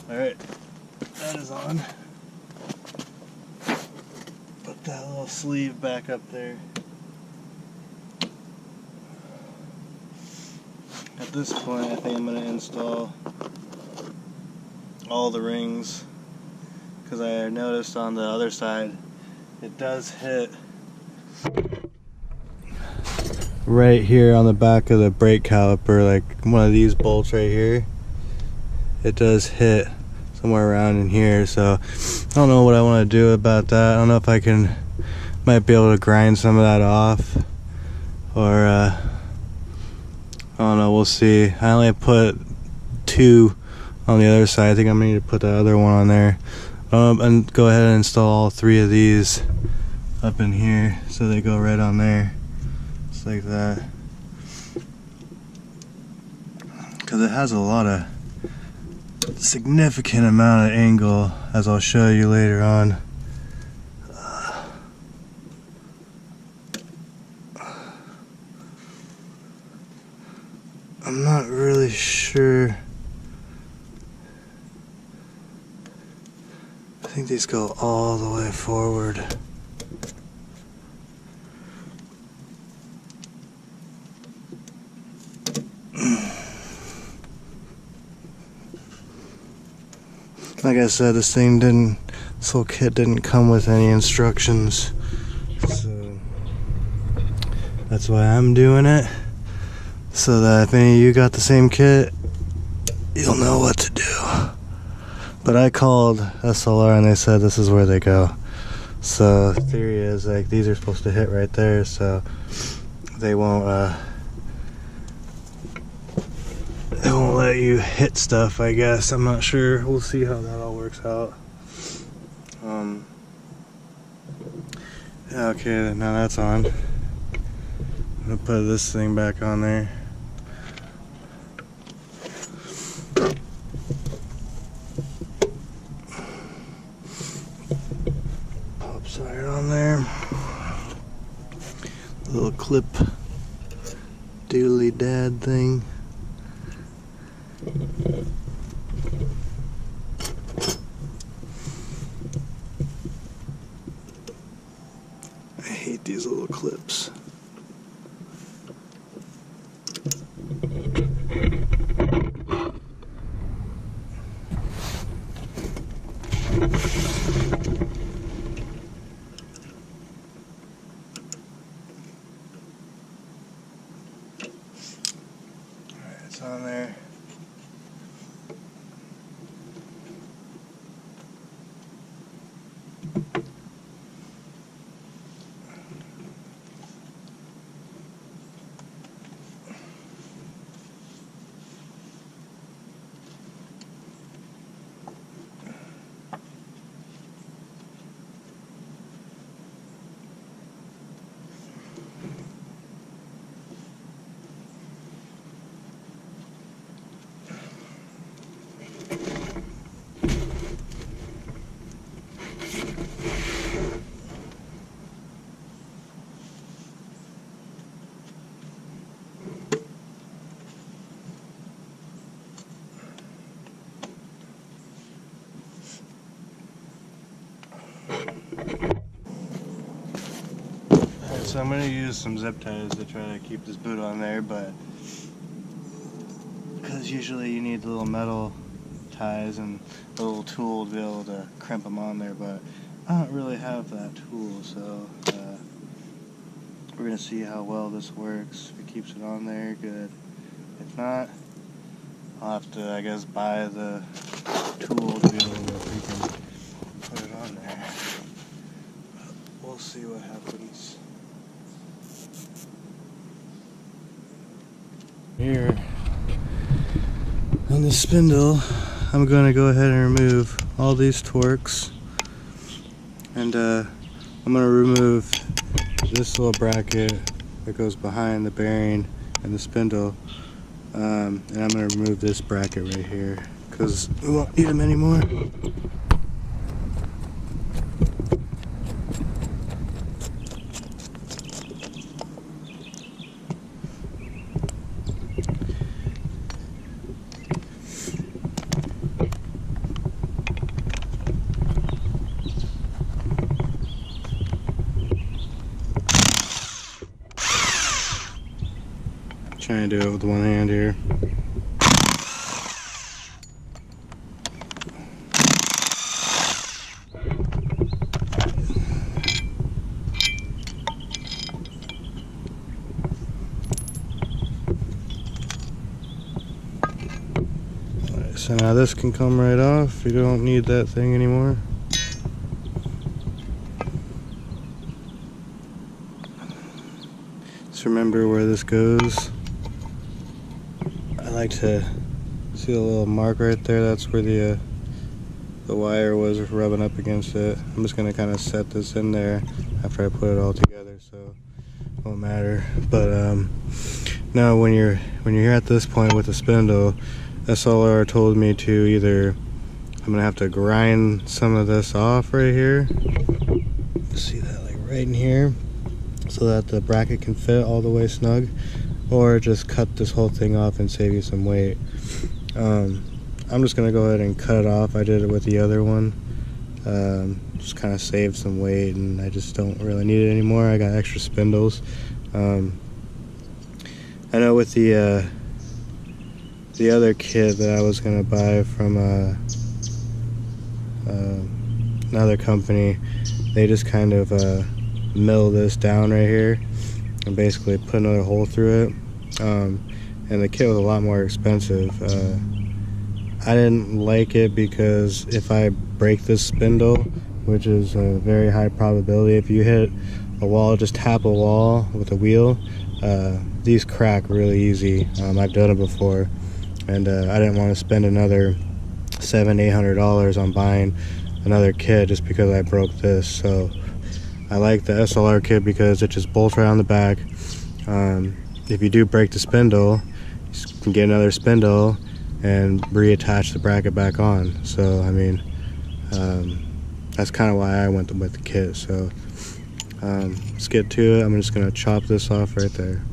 Alright, that is on. Put that little sleeve back up there. At this point, I think I'm going to install all the rings, because I noticed on the other side it does hit right here on the back of the brake caliper, like one of these bolts right here. It does hit somewhere around in here, so I don't know what I want to do about that. I don't know if I might be able to grind some of that off, or I don't know, we'll see. I only put 2 on the other side. I think I'm gonna need to put the other one on there, and go ahead and install all 3 of these up in here so they go right on there, just like that, because it has a lot of significant amount of angle, as I'll show you later on. I'm not really sure. I think these go all the way forward. Like I said, this whole kit didn't come with any instructions, so that's why I'm doing it, so that if any of you got the same kit, you'll know what to do. But I called SLR and they said this is where they go. So the theory is, like, these are supposed to hit right there, so they won't let you hit stuff, I guess. I'm not sure. We'll see how that all works out. Yeah, okay, now that's on. I'm gonna put this thing back on there. Pops right on there. Little clip doodly dad thing. I hate these little clips. Alright, it's on there. So I'm going to use some zip ties to try to keep this boot on there, but because usually you need the little metal ties and a little tool to be able to crimp them on there, but I don't really have that tool, so we're going to see how well this works. If it keeps it on there, good. If not, I'll have to, I guess, buy the tool to be able to freaking put it on there. But we'll see what happens. Here on the spindle, I'm going to go ahead and remove all these Torx, and I'm going to remove this little bracket that goes behind the bearing and the spindle, and I'm going to remove this bracket right here because we won't need them anymore. Trying to do it with one hand here. Alright, so now this can come right off. You don't need that thing anymore. Just remember where this goes. I like to see the little mark right there. That's where the wire was rubbing up against it. I'm just gonna kind of set this in there after I put it all together, so it won't matter. But now when you're here at this point with the spindle, SLR told me to either I'm gonna have to grind some of this off right here. See that, like right in here, so that the bracket can fit all the way snug, or just cut this whole thing off and save you some weight. I'm just gonna go ahead and cut it off. I did it with the other one, just kind of save some weight, and I just don't really need it anymore. I got extra spindles. I know with the other kit that I was gonna buy from another company, they just kind of mill this down right here and basically put another hole through it. And the kit was a lot more expensive. I didn't like it because if I break this spindle, which is a very high probability, if you hit a wall, just tap a wall with a wheel, these crack really easy. I've done it before, and I didn't want to spend another $700-800 on buying another kit just because I broke this. So I like the SLR kit because it just bolts right on the back. If you do break the spindle, you can get another spindle and reattach the bracket back on. So I mean, that's kind of why I went with the kit. So let's get to it. I'm just gonna chop this off right there.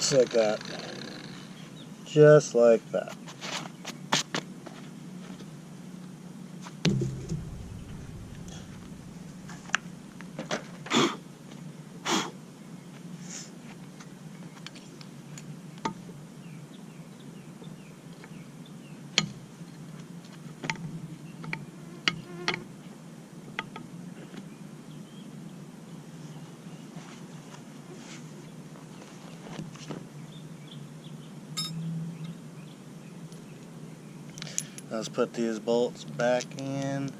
Just like that. Just like that. Let's put these bolts back in.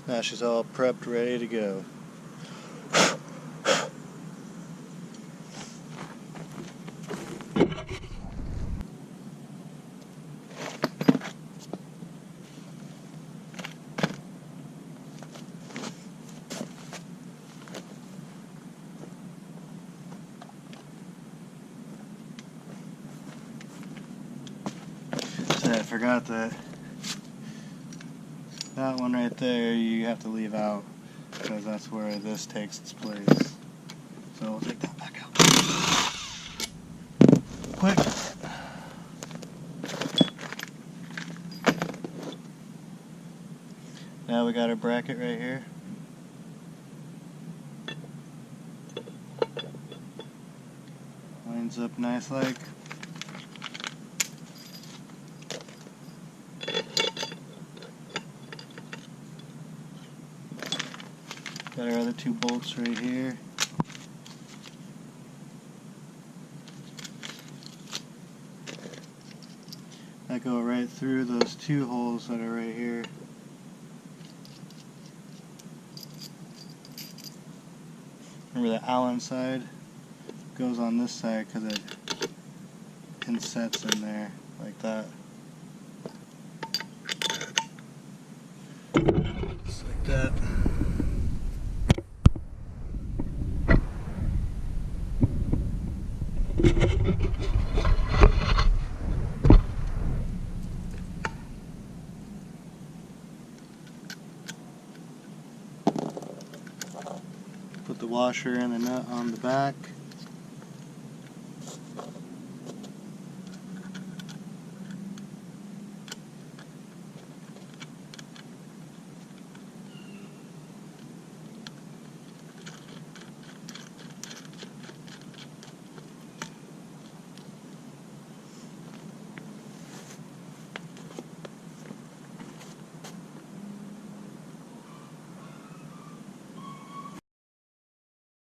Now she's all prepped, ready to go. So I forgot that one right there you have to leave out because that's where this takes its place. So we'll take that back out. Quick. Now we got our bracket right here. Lines up nice like. Got our other two bolts right here. That go right through those two holes that are right here. Remember the Allen side goes on this side because it insets in there like that. Just like that. Put the washer and the nut on the back.